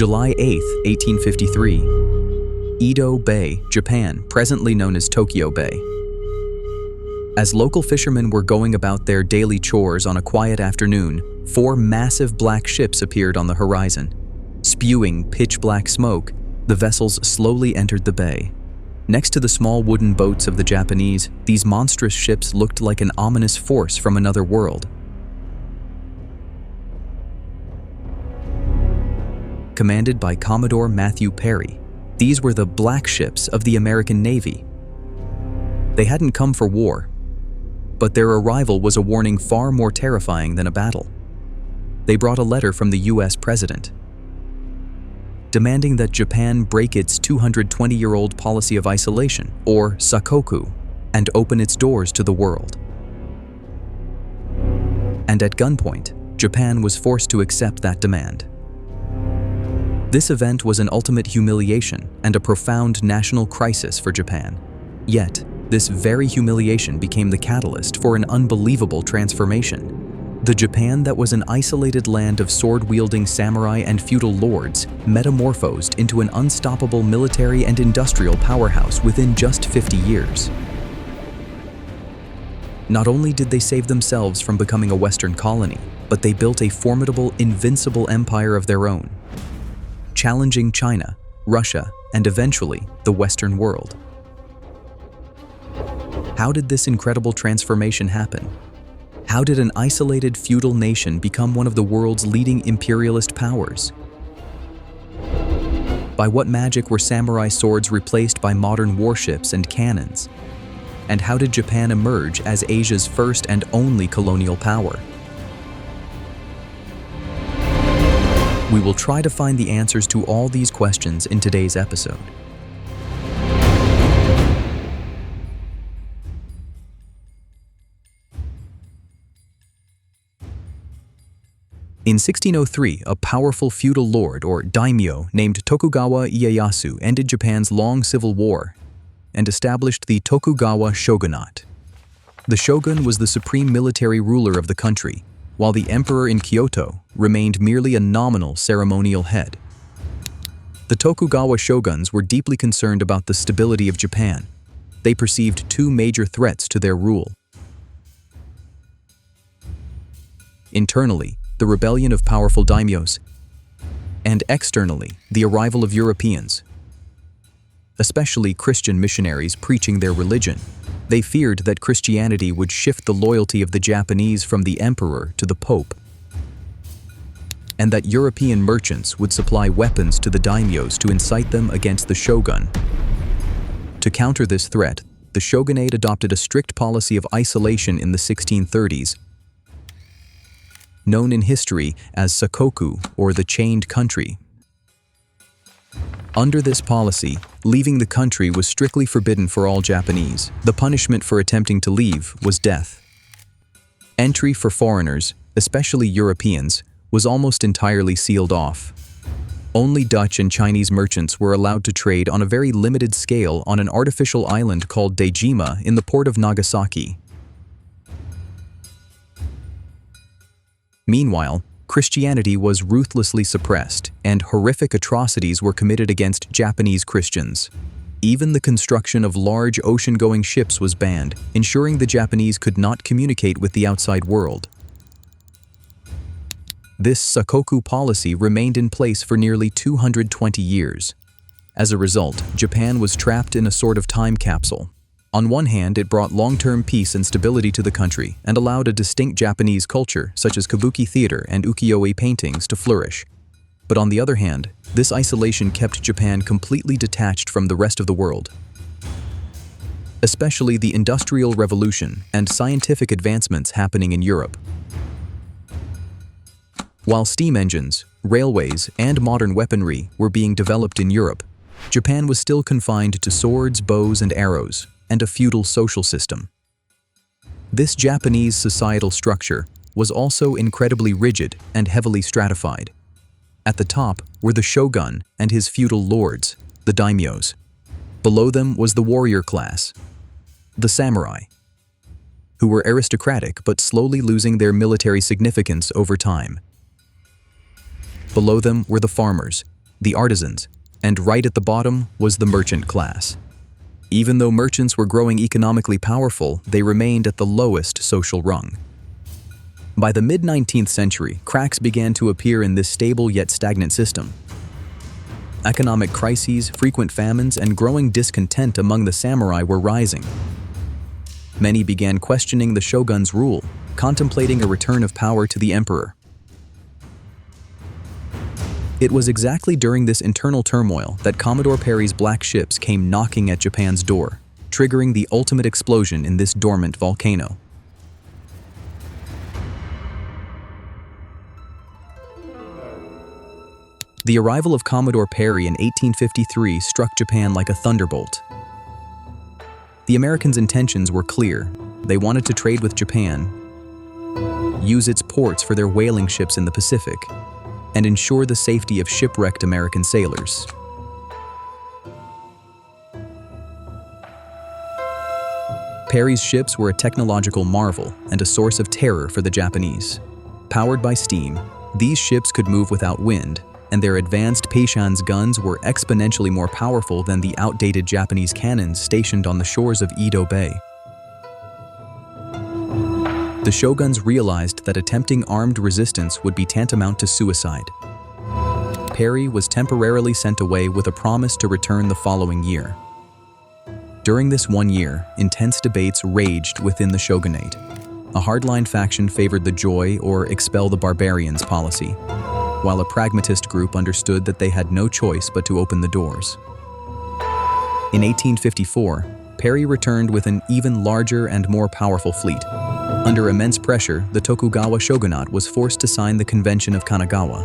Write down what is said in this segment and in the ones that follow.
July 8, 1853. Edo Bay, Japan, presently known as Tokyo Bay. As local fishermen were going about their daily chores on a quiet afternoon, 4 massive black ships appeared on the horizon. Spewing pitch-black smoke, the vessels slowly entered the bay. Next to the small wooden boats of the Japanese, these monstrous ships looked like an ominous force from another world. Commanded by Commodore Matthew Perry, these were the black ships of the American Navy. They hadn't come for war, but their arrival was a warning far more terrifying than a battle. They brought a letter from the US president, demanding that Japan break its 220-year-old policy of isolation, or sakoku, and open its doors to the world. And at gunpoint, Japan was forced to accept that demand. This event was an ultimate humiliation and a profound national crisis for Japan. Yet, this very humiliation became the catalyst for an unbelievable transformation. The Japan that was an isolated land of sword-wielding samurai and feudal lords metamorphosed into an unstoppable military and industrial powerhouse within just 50 years. Not only did they save themselves from becoming a Western colony, but they built a formidable, invincible empire of their own, challenging China, Russia, and eventually the Western world. How did this incredible transformation happen? How did an isolated feudal nation become one of the world's leading imperialist powers? By what magic were samurai swords replaced by modern warships and cannons? And how did Japan emerge as Asia's first and only colonial power? We will try to find the answers to all these questions in today's episode. In 1603, a powerful feudal lord or daimyo named Tokugawa Ieyasu ended Japan's long civil war and established the Tokugawa Shogunate. The shogun was the supreme military ruler of the country, while the emperor in Kyoto remained merely a nominal ceremonial head. The Tokugawa shoguns were deeply concerned about the stability of Japan. They perceived 2 major threats to their rule. Internally, the rebellion of powerful daimyos, and externally, the arrival of Europeans, especially Christian missionaries preaching their religion. They feared that Christianity would shift the loyalty of the Japanese from the emperor to the pope, and that European merchants would supply weapons to the daimyos to incite them against the shogun. To counter this threat, the shogunate adopted a strict policy of isolation in the 1630s, known in history as sakoku, or the chained country. Under this policy, leaving the country was strictly forbidden for all Japanese. The punishment for attempting to leave was death. Entry for foreigners, especially Europeans, was almost entirely sealed off. Only Dutch and Chinese merchants were allowed to trade on a very limited scale on an artificial island called Dejima in the port of Nagasaki. Meanwhile, Christianity was ruthlessly suppressed, and horrific atrocities were committed against Japanese Christians. Even the construction of large ocean-going ships was banned, ensuring the Japanese could not communicate with the outside world. This sakoku policy remained in place for nearly 220 years. As a result, Japan was trapped in a sort of time capsule. On one hand, it brought long-term peace and stability to the country and allowed a distinct Japanese culture, such as kabuki theater and ukiyo-e paintings, to flourish. But on the other hand, this isolation kept Japan completely detached from the rest of the world. Especially the Industrial Revolution and scientific advancements happening in Europe. While steam engines, railways, and modern weaponry were being developed in Europe, Japan was still confined to swords, bows, and arrows, and a feudal social system. This Japanese societal structure was also incredibly rigid and heavily stratified. At the top were the shogun and his feudal lords, the daimyos. Below them was the warrior class, the samurai, who were aristocratic but slowly losing their military significance over time. Below them were the farmers, the artisans, and right at the bottom was the merchant class. Even though merchants were growing economically powerful, they remained at the lowest social rung. By the mid-19th century, cracks began to appear in this stable yet stagnant system. Economic crises, frequent famines, and growing discontent among the samurai were rising. Many began questioning the shogun's rule, contemplating a return of power to the emperor. It was exactly during this internal turmoil that Commodore Perry's black ships came knocking at Japan's door, triggering the ultimate explosion in this dormant volcano. The arrival of Commodore Perry in 1853 struck Japan like a thunderbolt. The Americans' intentions were clear. They wanted to trade with Japan, use its ports for their whaling ships in the Pacific, and ensure the safety of shipwrecked American sailors. Perry's ships were a technological marvel and a source of terror for the Japanese. Powered by steam, these ships could move without wind, and their advanced Peishan's guns were exponentially more powerful than the outdated Japanese cannons stationed on the shores of Edo Bay. The shoguns realized that attempting armed resistance would be tantamount to suicide. Perry was temporarily sent away with a promise to return the following year. During this 1 year, intense debates raged within the shogunate. A hardline faction favored the joy or expel the barbarians policy, while a pragmatist group understood that they had no choice but to open the doors. In 1854, Perry returned with an even larger and more powerful fleet. Under immense pressure, the Tokugawa shogunate was forced to sign the Convention of Kanagawa.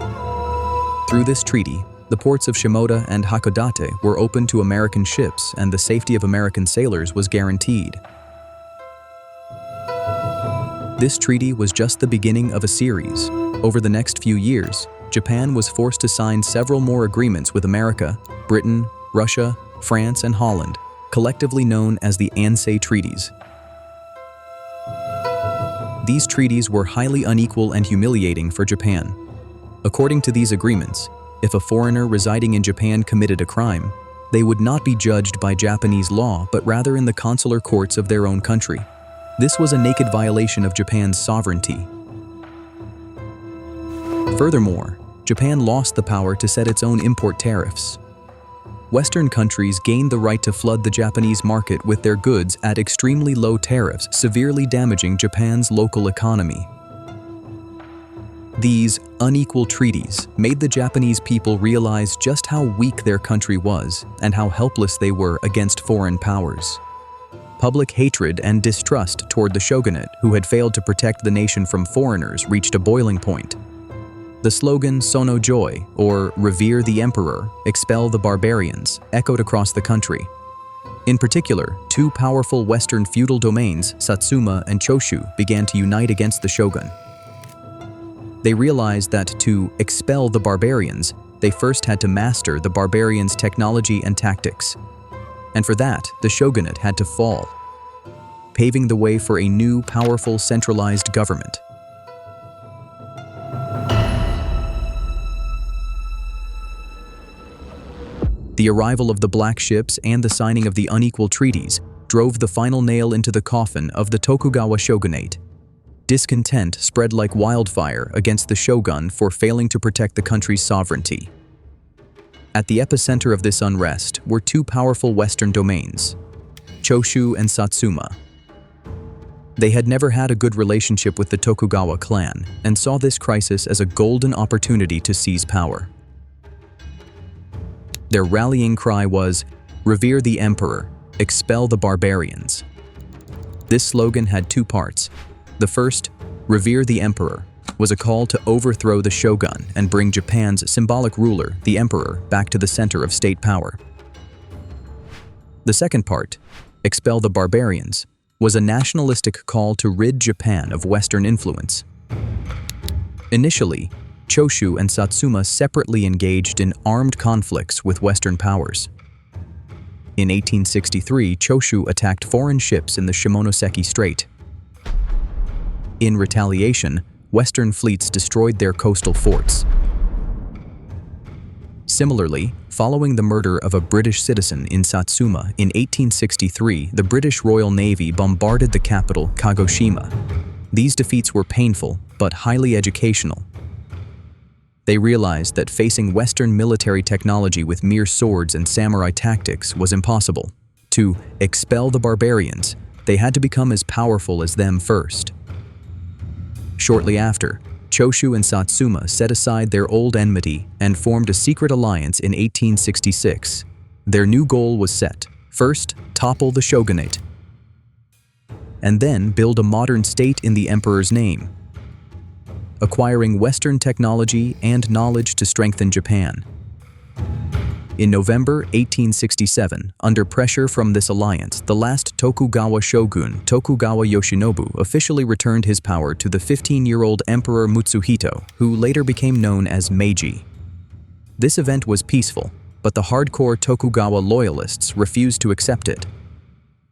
Through this treaty, the ports of Shimoda and Hakodate were open to American ships, and the safety of American sailors was guaranteed. This treaty was just the beginning of a series. Over the next few years, Japan was forced to sign several more agreements with America, Britain, Russia, France, and Holland, collectively known as the Ansei Treaties. These treaties were highly unequal and humiliating for Japan. According to these agreements, if a foreigner residing in Japan committed a crime, they would not be judged by Japanese law but rather in the consular courts of their own country. This was a naked violation of Japan's sovereignty. Furthermore, Japan lost the power to set its own import tariffs. Western countries gained the right to flood the Japanese market with their goods at extremely low tariffs, severely damaging Japan's local economy. These unequal treaties made the Japanese people realize just how weak their country was and how helpless they were against foreign powers. Public hatred and distrust toward the shogunate, who had failed to protect the nation from foreigners, reached a boiling point. The slogan "Sono Joy," or "Revere the Emperor, Expel the Barbarians," echoed across the country. In particular, two powerful Western feudal domains, Satsuma and Choshu, began to unite against the shogun. They realized that to expel the barbarians, they first had to master the barbarians' technology and tactics. And for that, the shogunate had to fall, paving the way for a new, powerful, centralized government. The arrival of the black ships and the signing of the unequal treaties drove the final nail into the coffin of the Tokugawa shogunate. Discontent spread like wildfire against the shogun for failing to protect the country's sovereignty. At the epicenter of this unrest were two powerful Western domains, Choshu and Satsuma. They had never had a good relationship with the Tokugawa clan and saw this crisis as a golden opportunity to seize power. Their rallying cry was, "Revere the Emperor, expel the barbarians." This slogan had two parts. The first, "Revere the Emperor," was a call to overthrow the shogun and bring Japan's symbolic ruler, the emperor, back to the center of state power. The second part, "Expel the barbarians," was a nationalistic call to rid Japan of Western influence. Initially, Choshu and Satsuma separately engaged in armed conflicts with Western powers. In 1863, Choshu attacked foreign ships in the Shimonoseki Strait. In retaliation, Western fleets destroyed their coastal forts. Similarly, following the murder of a British citizen in Satsuma in 1863, the British Royal Navy bombarded the capital, Kagoshima. These defeats were painful, but highly educational. They realized that facing Western military technology with mere swords and samurai tactics was impossible. To expel the barbarians, they had to become as powerful as them first. Shortly after, Choshu and Satsuma set aside their old enmity and formed a secret alliance in 1866. Their new goal was set: first, topple the shogunate, and then build a modern state in the emperor's name, acquiring Western technology and knowledge to strengthen Japan. In November 1867, under pressure from this alliance, the last Tokugawa shogun, Tokugawa Yoshinobu, officially returned his power to the 15-year-old Emperor Mutsuhito, who later became known as Meiji. This event was peaceful, but the hardcore Tokugawa loyalists refused to accept it.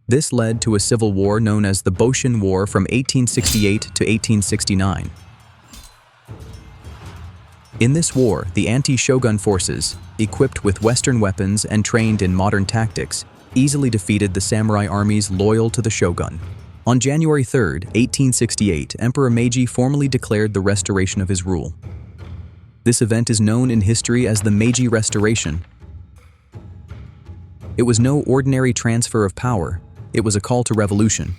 This led to a civil war known as the Boshin War from 1868 to 1869. In this war, the anti-shogun forces, equipped with Western weapons and trained in modern tactics, easily defeated the samurai armies loyal to the shogun. On January 3, 1868, Emperor Meiji formally declared the restoration of his rule. This event is known in history as the Meiji Restoration. It was no ordinary transfer of power, it was a call to revolution.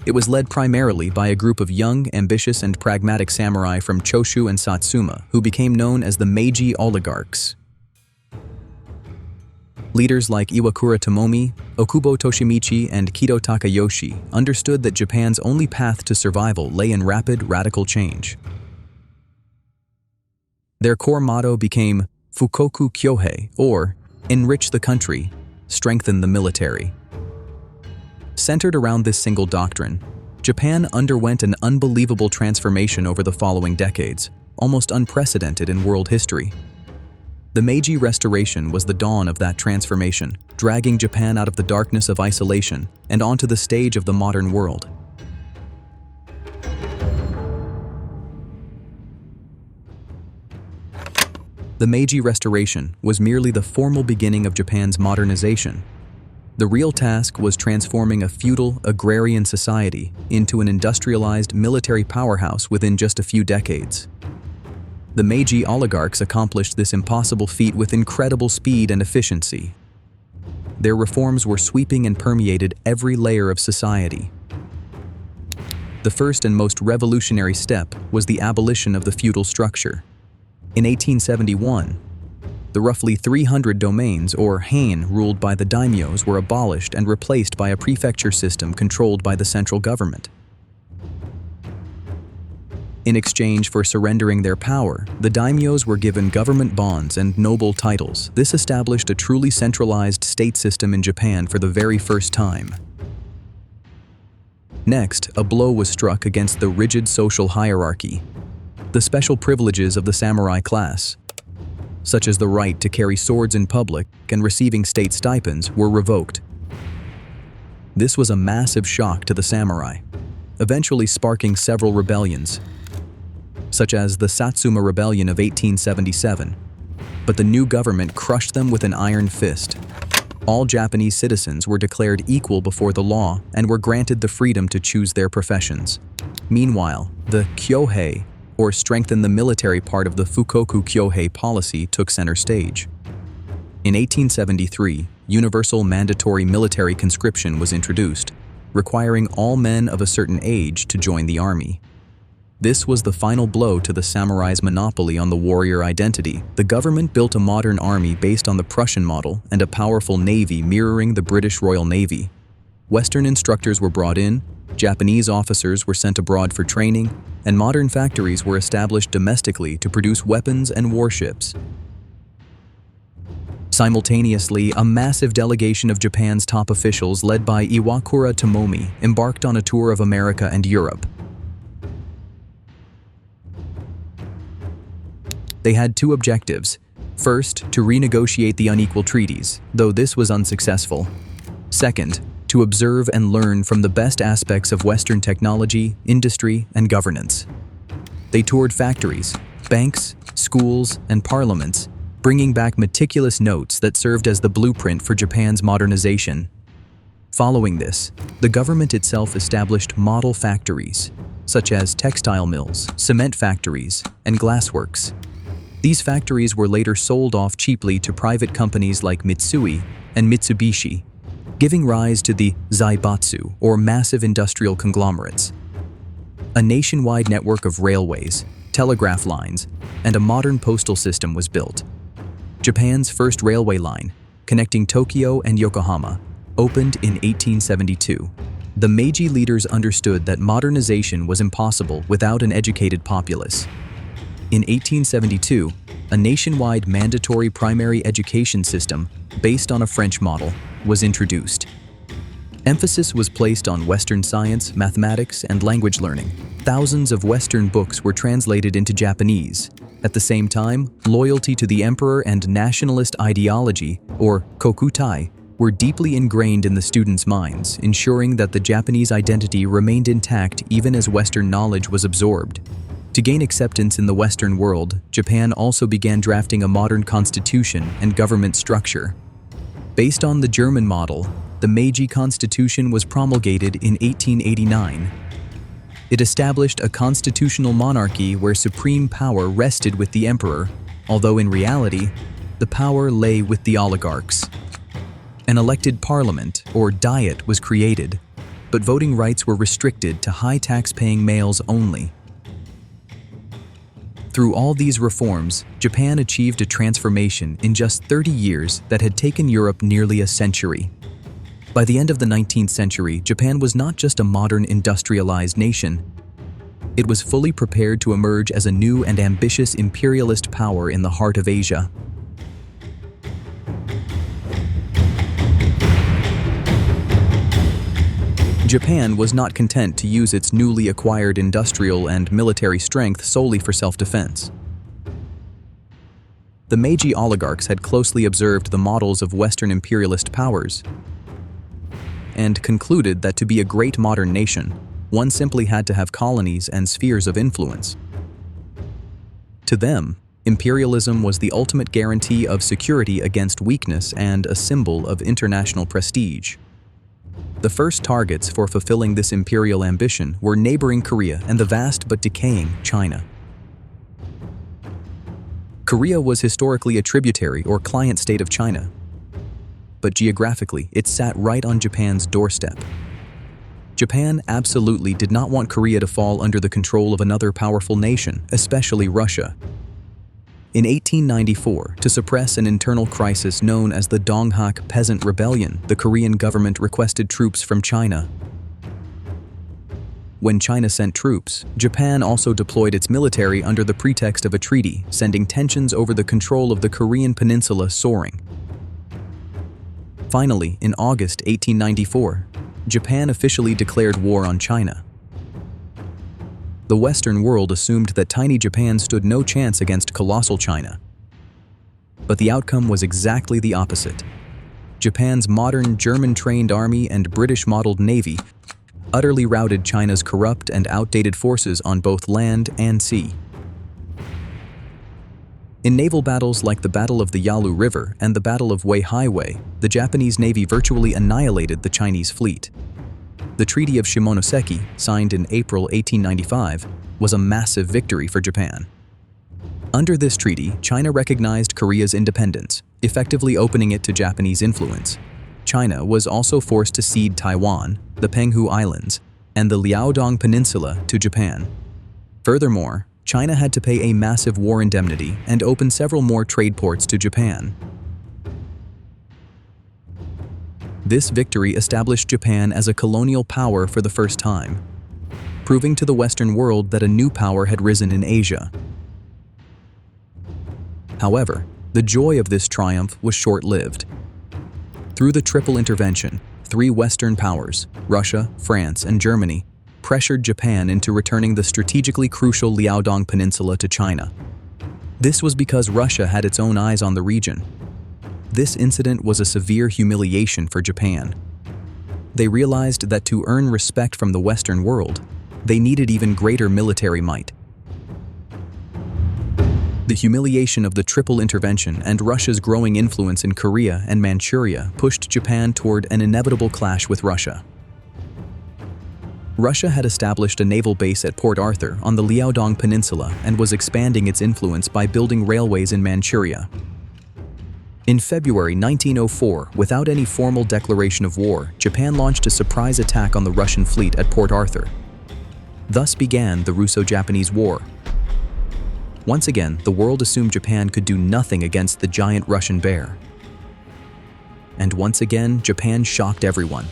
It was led primarily by a group of young, ambitious, and pragmatic samurai from Choshu and Satsuma, who became known as the Meiji oligarchs. Leaders like Iwakura Tomomi, Okubo Toshimichi, and Kido Takayoshi understood that Japan's only path to survival lay in rapid, radical change. Their core motto became Fukoku Kyohei, or enrich the country, strengthen the military. Centered around this single doctrine, Japan underwent an unbelievable transformation over the following decades, almost unprecedented in world history. The Meiji Restoration was the dawn of that transformation, dragging Japan out of the darkness of isolation and onto the stage of the modern world. The Meiji Restoration was merely the formal beginning of Japan's modernization. The real task was transforming a feudal, agrarian society into an industrialized military powerhouse within just a few decades. The Meiji oligarchs accomplished this impossible feat with incredible speed and efficiency. Their reforms were sweeping and permeated every layer of society. The first and most revolutionary step was the abolition of the feudal structure. In 1871, the roughly 300 domains, or hain, ruled by the daimyos were abolished and replaced by a prefecture system controlled by the central government. In exchange for surrendering their power, the daimyos were given government bonds and noble titles. This established a truly centralized state system in Japan for the very first time. Next, a blow was struck against the rigid social hierarchy. The special privileges of the samurai class, such as the right to carry swords in public and receiving state stipends, were revoked. This was a massive shock to the samurai, eventually sparking several rebellions, such as the Satsuma Rebellion of 1877. But the new government crushed them with an iron fist. All Japanese citizens were declared equal before the law and were granted the freedom to choose their professions. Meanwhile, the Kyohei, or strengthen the military part of the Fukoku Kyohei policy, took center stage. In 1873, universal mandatory military conscription was introduced, requiring all men of a certain age to join the army. This was the final blow to the samurai's monopoly on the warrior identity. The government built a modern army based on the Prussian model and a powerful navy mirroring the British Royal Navy. Western instructors were brought in, Japanese officers were sent abroad for training, and modern factories were established domestically to produce weapons and warships. Simultaneously, a massive delegation of Japan's top officials led by Iwakura Tomomi embarked on a tour of America and Europe. They had two objectives. First, to renegotiate the unequal treaties, though this was unsuccessful. Second, to observe and learn from the best aspects of Western technology, industry, and governance. They toured factories, banks, schools, and parliaments, bringing back meticulous notes that served as the blueprint for Japan's modernization. Following this, the government itself established model factories, such as textile mills, cement factories, and glassworks. These factories were later sold off cheaply to private companies like Mitsui and Mitsubishi, giving rise to the zaibatsu, or massive industrial conglomerates. A nationwide network of railways, telegraph lines, and a modern postal system was built. Japan's first railway line, connecting Tokyo and Yokohama, opened in 1872. The Meiji leaders understood that modernization was impossible without an educated populace. In 1872, a nationwide mandatory primary education system, based on a French model, was introduced. Emphasis was placed on Western science, mathematics, and language learning. Thousands of Western books were translated into Japanese. At the same time, loyalty to the emperor and nationalist ideology, or kokutai, were deeply ingrained in the students' minds, ensuring that the Japanese identity remained intact even as Western knowledge was absorbed. To gain acceptance in the Western world, Japan also began drafting a modern constitution and government structure. Based on the German model, the Meiji Constitution was promulgated in 1889. It established a constitutional monarchy where supreme power rested with the emperor, although in reality, the power lay with the oligarchs. An elected parliament, or diet, was created, but voting rights were restricted to high tax-paying males only. Through all these reforms, Japan achieved a transformation in just 30 years that had taken Europe nearly a century. By the end of the 19th century, Japan was not just a modern industrialized nation. It was fully prepared to emerge as a new and ambitious imperialist power in the heart of Asia. Japan was not content to use its newly acquired industrial and military strength solely for self-defense. The Meiji oligarchs had closely observed the models of Western imperialist powers and concluded that to be a great modern nation, one simply had to have colonies and spheres of influence. To them, imperialism was the ultimate guarantee of security against weakness and a symbol of international prestige. The first targets for fulfilling this imperial ambition were neighboring Korea and the vast but decaying China. Korea was historically a tributary or client state of China, but geographically it sat right on Japan's doorstep. Japan absolutely did not want Korea to fall under the control of another powerful nation, especially Russia. In 1894, to suppress an internal crisis known as the Donghak Peasant Rebellion, the Korean government requested troops from China. When China sent troops, Japan also deployed its military under the pretext of a treaty, sending tensions over the control of the Korean peninsula soaring. Finally, in August 1894, Japan officially declared war on China. The Western world assumed that tiny Japan stood no chance against colossal China. But the outcome was exactly the opposite. Japan's modern German-trained army and British-modeled navy utterly routed China's corrupt and outdated forces on both land and sea. In naval battles like the Battle of the Yalu River and the Battle of Wei Highway, the Japanese Navy virtually annihilated the Chinese fleet. The Treaty of Shimonoseki, signed in April 1895, was a massive victory for Japan. Under this treaty, China recognized Korea's independence, effectively opening it to Japanese influence. China was also forced to cede Taiwan, the Penghu Islands, and the Liaodong Peninsula to Japan. Furthermore, China had to pay a massive war indemnity and open several more trade ports to Japan. This victory established Japan as a colonial power for the first time, proving to the Western world that a new power had risen in Asia. However, the joy of this triumph was short-lived. Through the Triple Intervention, three Western powers, Russia, France, and Germany, pressured Japan into returning the strategically crucial Liaodong Peninsula to China. This was because Russia had its own eyes on the region. This incident was a severe humiliation for Japan. They realized that to earn respect from the Western world, they needed even greater military might. The humiliation of the Triple Intervention and Russia's growing influence in Korea and Manchuria pushed Japan toward an inevitable clash with Russia. Russia had established a naval base at Port Arthur on the Liaodong Peninsula and was expanding its influence by building railways in Manchuria. In February 1904, without any formal declaration of war, Japan launched a surprise attack on the Russian fleet at Port Arthur. Thus began the Russo-Japanese War. Once again, the world assumed Japan could do nothing against the giant Russian bear. And once again, Japan shocked everyone.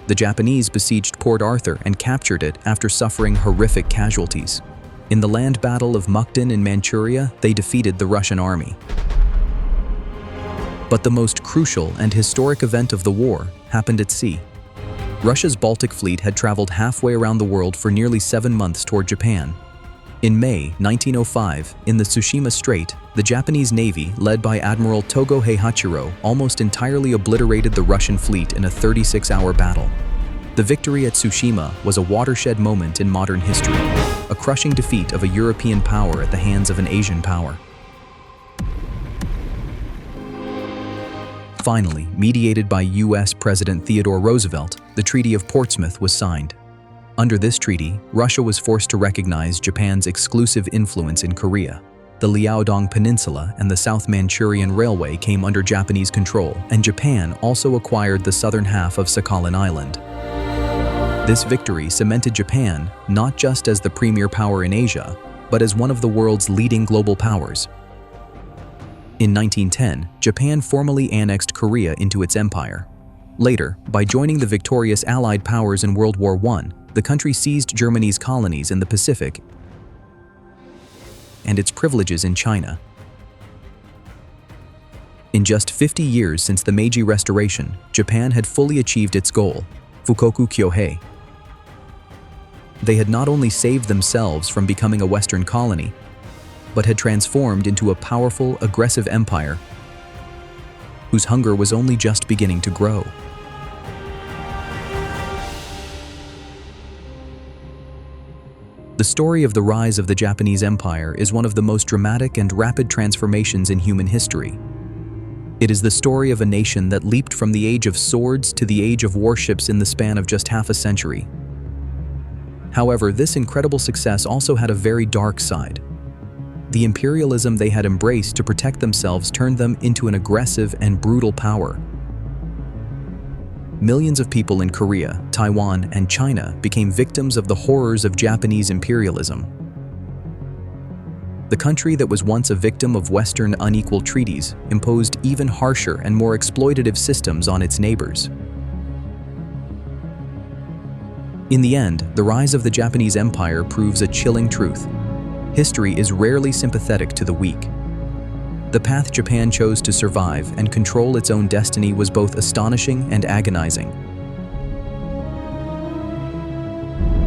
The Japanese besieged Port Arthur and captured it after suffering horrific casualties. In the land battle of Mukden in Manchuria, they defeated the Russian army. But the most crucial and historic event of the war happened at sea. Russia's Baltic fleet had traveled halfway around the world for nearly 7 months toward Japan. In May 1905, in the Tsushima Strait, the Japanese Navy, led by Admiral Togo Heihachiro, almost entirely obliterated the Russian fleet in a 36-hour battle. The victory at Tsushima was a watershed moment in modern history, a crushing defeat of a European power at the hands of an Asian power. Finally, mediated by U.S. President Theodore Roosevelt, the Treaty of Portsmouth was signed. Under this treaty, Russia was forced to recognize Japan's exclusive influence in Korea. The Liaodong Peninsula and the South Manchurian Railway came under Japanese control, and Japan also acquired the southern half of Sakhalin Island. This victory cemented Japan not just as the premier power in Asia, but as one of the world's leading global powers. In 1910, Japan formally annexed Korea into its empire. Later, by joining the victorious Allied powers in World War I, the country seized Germany's colonies in the Pacific and its privileges in China. In just 50 years since the Meiji Restoration, Japan had fully achieved its goal, Fukoku Kyohei. They had not only saved themselves from becoming a Western colony, but had transformed into a powerful, aggressive empire whose hunger was only just beginning to grow. The story of the rise of the Japanese Empire is one of the most dramatic and rapid transformations in human history. It is the story of a nation that leaped from the age of swords to the age of warships in the span of just half a century. However, this incredible success also had a very dark side. The imperialism they had embraced to protect themselves turned them into an aggressive and brutal power. Millions of people in Korea, Taiwan, and China became victims of the horrors of Japanese imperialism. The country that was once a victim of Western unequal treaties imposed even harsher and more exploitative systems on its neighbors. In the end, the rise of the Japanese Empire proves a chilling truth. History is rarely sympathetic to the weak. The path Japan chose to survive and control its own destiny was both astonishing and agonizing.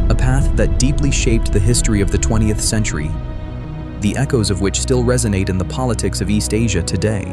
A path that deeply shaped the history of the 20th century, the echoes of which still resonate in the politics of East Asia today.